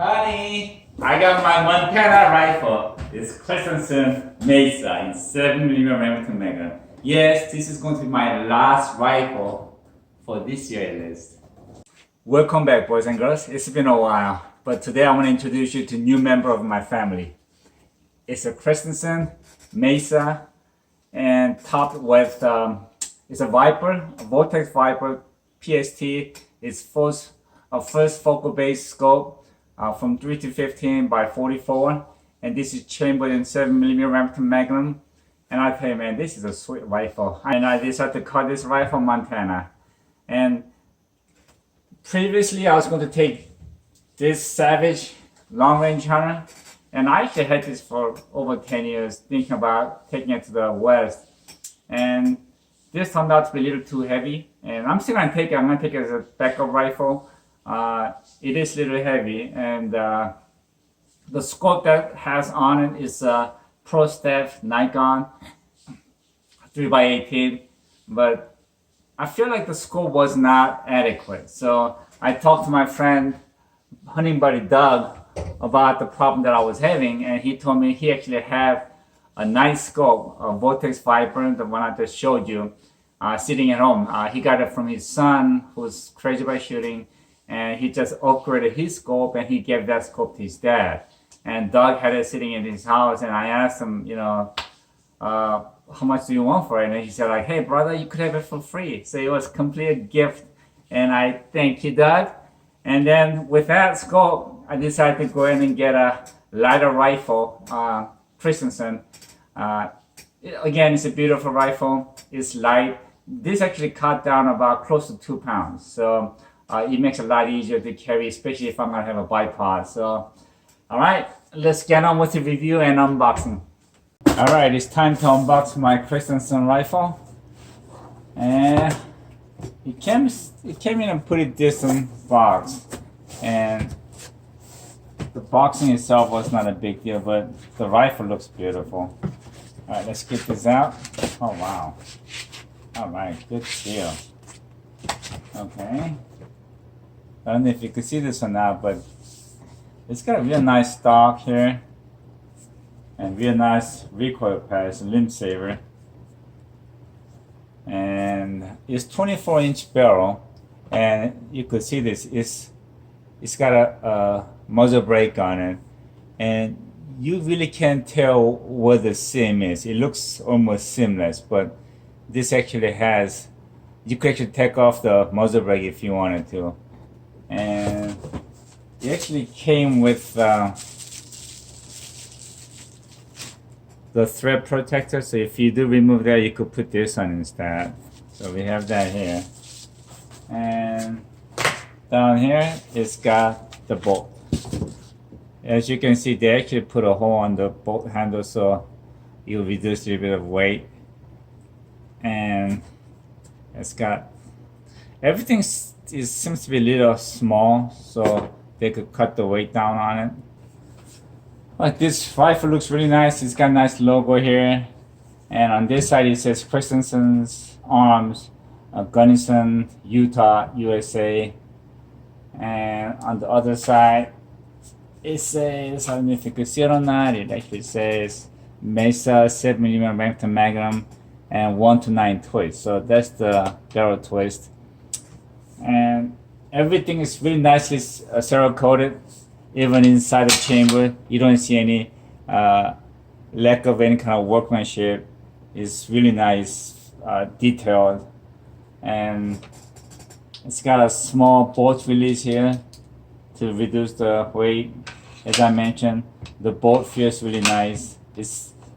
Honey, I got my Montana rifle. It's Christensen Mesa in 7mm Remington Mag. Yes, this is going to be my last rifle for this year at least. Welcome back, boys and girls. It's been a while, but today I want to introduce you to a new member of my family. It's a Christensen Mesa and topped with it's a Viper, a Vortex Viper PST. It's a first focal base scope from 3 to 15 by 44, and this is chambered in 7mm Remington Magnum. And I tell you, man, this is a sweet rifle. And I decided to cut this rifle in Montana. And previously, I was going to take this Savage long range hunter, and I actually had this for over 10 years, thinking about taking it to the West. And this turned out to be a little too heavy, and I'm still gonna take it. I'm gonna take it as a backup rifle. It is a little heavy, and the scope that has on it is a Pro Staff Nikon 3x18, but I feel like the scope was not adequate. So I talked to my friend, hunting buddy Doug, about the problem that I was having, and he told me he actually had a nice scope, a Vortex Viper, the one I just showed you, sitting at home. He got it from his son, who's crazy about shooting, and he just upgraded his scope, and he gave that scope to his dad. And Doug had it sitting in his house, and I asked him, how much do you want for it? And he said, like, hey brother, you could have it for free. So it was a complete gift, and I thank you, Doug. And then with that scope, I decided to go in and get a lighter rifle, Christensen. Again, it's a beautiful rifle. It's light. This actually cut down about close to 2 pounds. So it makes it a lot easier to carry, especially if I'm gonna have a bipod. So, all right, let's get on with the review and unboxing. All right, it's time to unbox my Christensen rifle. And it came in a pretty decent box. And the boxing itself was not a big deal, but the rifle looks beautiful. All right, let's get this out. Oh, wow. All right, good deal. Okay. I don't know if you can see this or not, but it's got a real nice stock here. And real nice recoil pads, limb saver. And it's 24-inch barrel. And you could see this. It's got a muzzle brake on it, and you really can't tell where the seam is. It looks almost seamless, but this actually has, you could actually take off the muzzle brake if you wanted to. And it actually came with the thread protector, so if you do remove that, you could put this on instead. So we have that here. And down here, it's got the bolt. As you can see, they actually put a hole on the bolt handle, so you'll reduce a little bit of weight. And it's got, everything seems to be a little small, so they could cut the weight down on it. But this rifle looks really nice. It's got a nice logo here. And on this side, it says Christensen's Arms, Gunnison, Utah, USA. And on the other side, it says, I don't know if you can see it or not, it actually says Mesa 7mm Remington Magnum and 1-9 twist. So that's the barrel twist. And everything is really nicely Cerakoted, even inside the chamber. You don't see any lack of any kind of workmanship. It's really nice, detailed. And it's got a small bolt release here to reduce the weight. As I mentioned, the bolt feels really nice.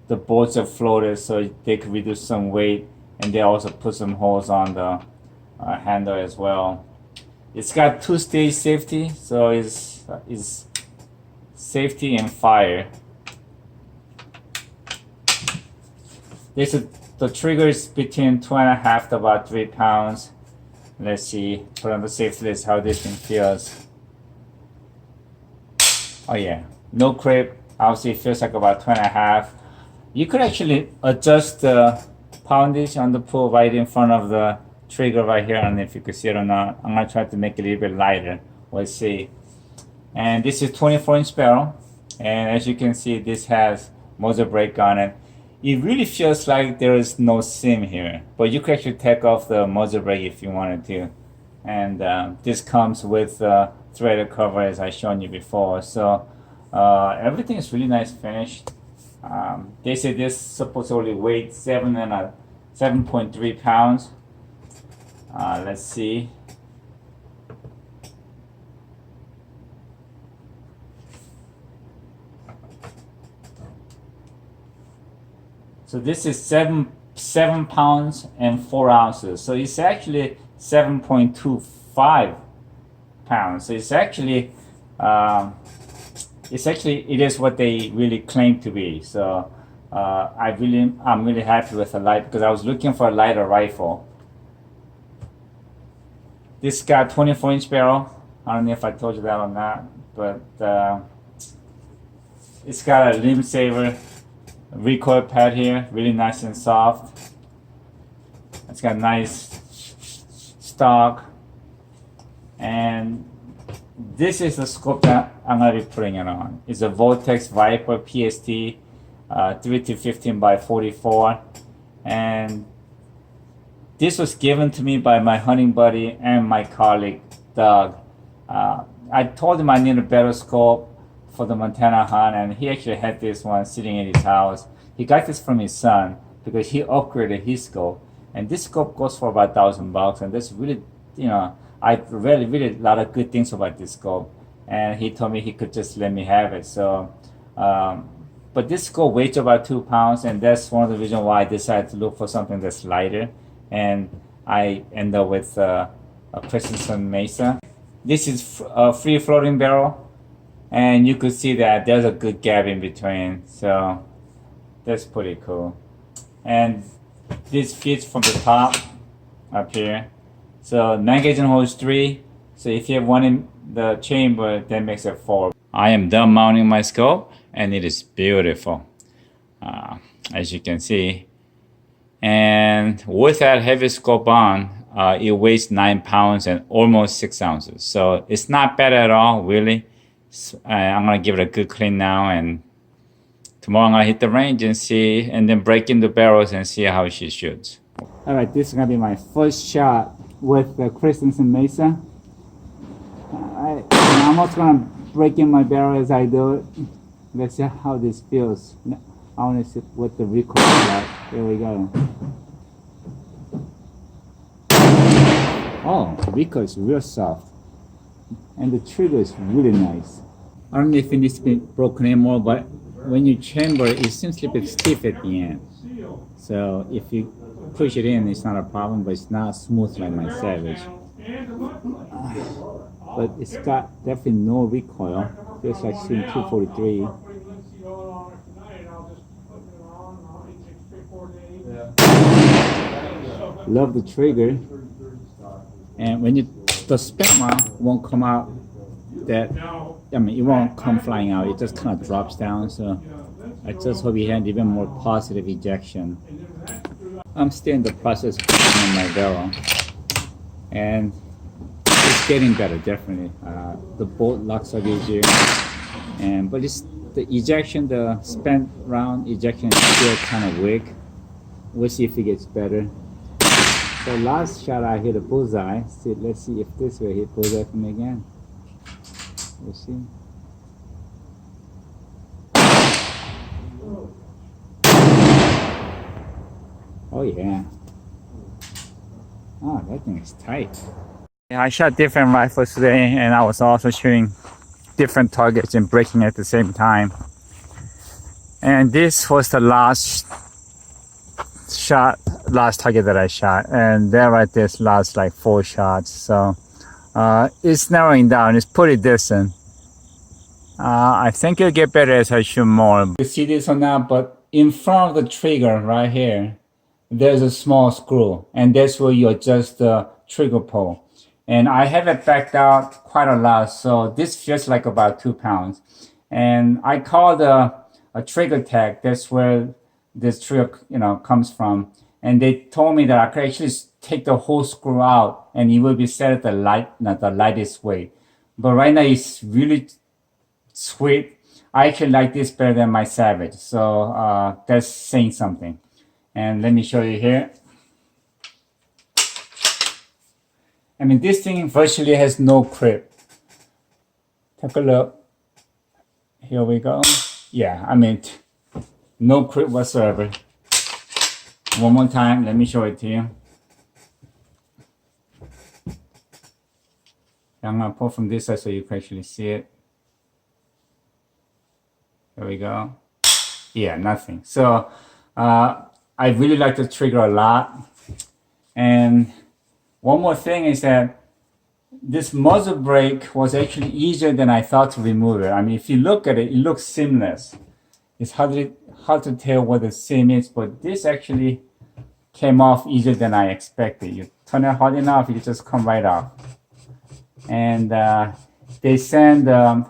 The bolts are floated, so they can reduce some weight, and they also put some holes on the handle as well. It's got 2-stage safety, so it's safety and fire. The trigger is between 2.5 to about 3 pounds. Let's see, put on the safety list how this thing feels. Oh yeah, no grip. Obviously it feels like about 2.5. You could actually adjust the poundage on the pull right in front of the trigger right here. I don't know if you can see it or not. I'm gonna try to make it a little bit lighter. Let's see. And this is 24-inch barrel, and as you can see, this has muzzle brake on it. It really feels like there is no seam here, but you can actually take off the muzzle brake if you wanted to. And this comes with threaded cover, as I shown you before. So everything is really nice finished. They say this supposedly weighs 7.3 pounds. Let's see. So this is 7 pounds and 4 ounces. So it's actually 7.25 pounds. So it's actually it is what they really claim to be. So I'm really happy with the light, because I was looking for a lighter rifle. This got 24-inch barrel. I don't know if I told you that or not, but it's got a limb saver recoil pad here, really nice and soft. It's got nice stock, and this is the scope that I'm gonna be putting it on. It's a Vortex Viper PST 3-15 by 44, and this was given to me by my hunting buddy and my colleague Doug. I told him I need a better scope for the Montana hunt, and he actually had this one sitting in his house. He got this from his son because he upgraded his scope, and this scope goes for about $1,000, and that's really, I really a lot of good things about this scope, and he told me he could just let me have it. So but this scope weighs about 2 pounds, and that's one of the reasons why I decided to look for something that's lighter, and I end up with a Christensen Mesa. This is a free floating barrel, and you could see that there's a good gap in between, so that's pretty cool. And this fits from the top up here. So magazine holds 3, so if you have one in the chamber, that makes it 4. I am done mounting my scope, and it is beautiful, as you can see. And with that heavy scope on, it weighs 9 pounds and almost 6 ounces. So it's not bad at all, really. I'm gonna give it a good clean now, and tomorrow I'm gonna hit the range and see, and then break into barrels and see how she shoots. All right, this is gonna be my first shot with the Christensen Mesa. I'm also gonna break in my barrel as I do it. Let's see how this feels. I wanna see what the recoil is like. Here we go. Oh, the recoil is real soft, and the trigger is really nice. I don't know if it needs to be broken anymore, but when you chamber, it seems a bit stiff at the end. So if you push it in, it's not a problem, but it's not smooth like my Savage. But it's got definitely no recoil. Feels like shooting 243. Love the trigger. And when the spin round won't come out it won't come flying out. It just kind of drops down. So I just hope you had even more positive ejection. I'm still in the process of putting in my barrel, and it's getting better, definitely. The bolt locks up easier, but it's the ejection, the spent round ejection is still kind of weak. We'll see if it gets better. The last shot I hit a bullseye. Let's see if this will hit bullseye for me again. We'll see. Oh yeah. Oh, that thing is tight. Yeah, I shot different rifles today, and I was also shooting different targets and breaking at the same time. And this was the last target that I shot, and there right there's last like 4 shots. So it's narrowing down. It's pretty decent. I think it'll get better as I shoot more. You see this or not, but in front of the trigger right here, there's a small screw, and that's where you adjust the trigger pull. And I have it backed out quite a lot, so this feels like about 2 pounds. And I called a trigger tag. That's where this trigger comes from. And they told me that I could actually take the whole screw out, and it will be set at the lightest weight. But right now it's really sweet. I actually like this better than my Savage, so that's saying something. And let me show you here. I mean, this thing virtually has no grip. Take a look. Here we go. Yeah, I mean, no grip whatsoever. One more time, let me show it to you. I'm gonna pull from this side so you can actually see it. There we go. Yeah, nothing. So I really like the trigger a lot. And one more thing is that this muzzle brake was actually easier than I thought to remove it. I mean, if you look at it, it looks seamless. It's hard to tell what the seam is, but this actually came off easier than I expected. You turn it hard enough, it just come right off. And they send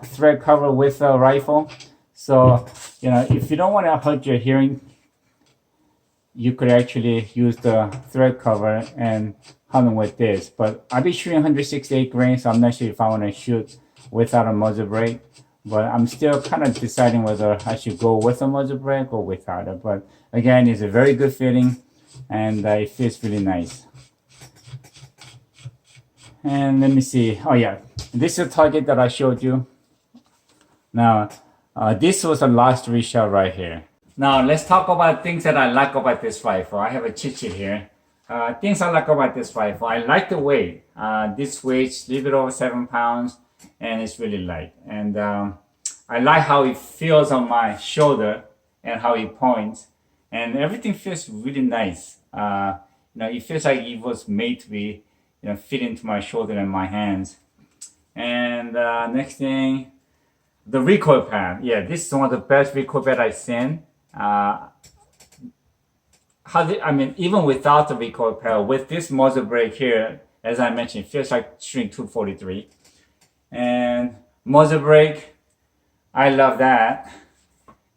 thread cover with a rifle. So, you know, if you don't want to hurt your hearing, you could actually use the thread cover and hunt with this. But I'll be shooting 168 grains, so I'm not sure if I want to shoot without a muzzle brake. But I'm still kind of deciding whether I should go with a muzzle brake or without it. But again, it's a very good fitting, and it fits really nice. And let me see. Oh yeah, this is a target that I showed you. Now, this was the last reshot right here. Now let's talk about things that I like about this rifle. I have a cheat sheet here. Things I like about this rifle. I like the weight. This weighs a little bit over 7 pounds, and it's really light. And I like how it feels on my shoulder and how it points. And everything feels really nice. You know, it feels like it was made to be, you know, fit into my shoulder and my hands. And next thing, the recoil pad. Yeah, this is one of the best recoil pad I've seen. I mean, even without the recoil pad, with this muzzle brake here, as I mentioned, it feels like shooting 243. And muzzle brake, I love that.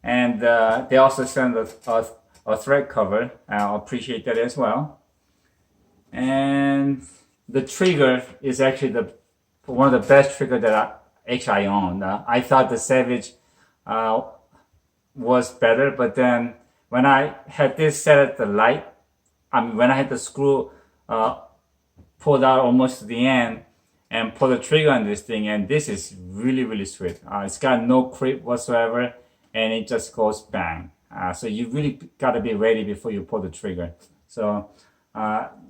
And they also send a thread cover. I appreciate that as well. And the trigger is actually one of the best trigger that I own. I thought the Savage was better, but then when I had this set at the light, I mean, when I had the screw pulled out almost to the end and pull the trigger on this thing, and this is really, really sweet. It's got no creep whatsoever, and it just goes bang. So you really gotta be ready before you pull the trigger. So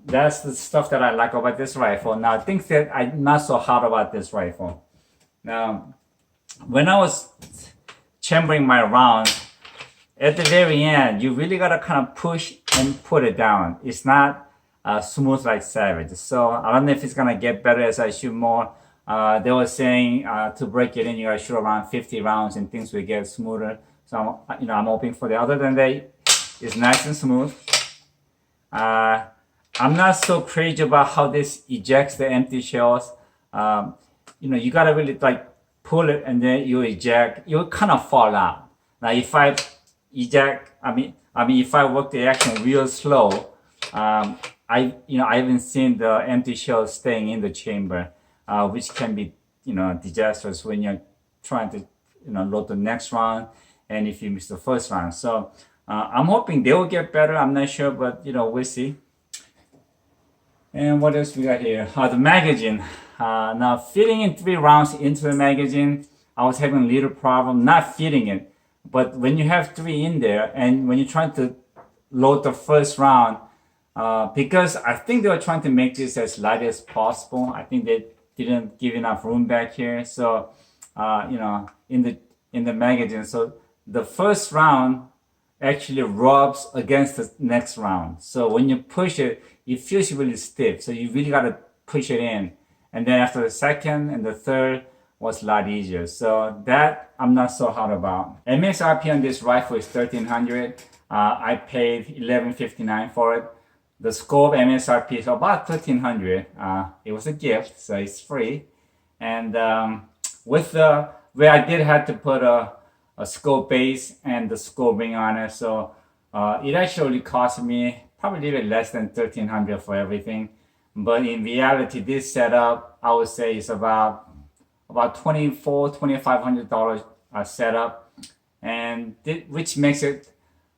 that's the stuff that I like about this rifle. Now, things that I'm not so hot about this rifle. Now, when I was chambering my round, at the very end, you really gotta kind of push and put it down. It's not smooth like Savage. So I don't know if it's gonna get better as I shoot more. They were saying to break it in, you gotta shoot around 50 rounds and things will get smoother. So I'm hoping for that. Other than that, it's nice and smooth. I'm not so crazy about how this ejects the empty shells. You know, you gotta really like pull it and then you eject. You'll kind of fall out. Now, if I eject, I mean, if I work the action real slow, I haven't seen the empty shell staying in the chamber, which can be, you know, disastrous when you're trying to, you know, load the next round and if you miss the first round. So I'm hoping they will get better. I'm not sure, but you know, we'll see. And what else we got here? The magazine. Now, fitting in 3 rounds into the magazine, I was having a little problem not fitting it. But when you have 3 in there, and when you're trying to load the first round, because I think they were trying to make this as light as possible. I think they didn't give enough room back here. So, you know, in the magazine, so the first round actually rubs against the next round. So when you push it, it feels really stiff. So you really got to push it in. And then after the second and the third was a lot easier. So that I'm not so hot about. MSRP on this rifle is $1,300. I paid $1,159 for it. The scope MSRP is about $1,300. It was a gift, so it's free. And with the where I did have to put a scope base and the scope ring on it, so it actually cost me probably a little bit less than $1,300 for everything. But in reality, this setup, I would say, is about about $2,400–$2,500 setup, and which makes it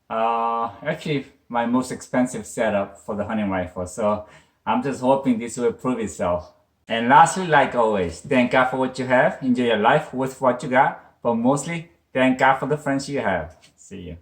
actually my most expensive setup for the hunting rifle. So I'm just hoping this will prove itself. And lastly, like always, thank God for what you have. Enjoy your life with what you got, but mostly thank God for the friends you have. See you.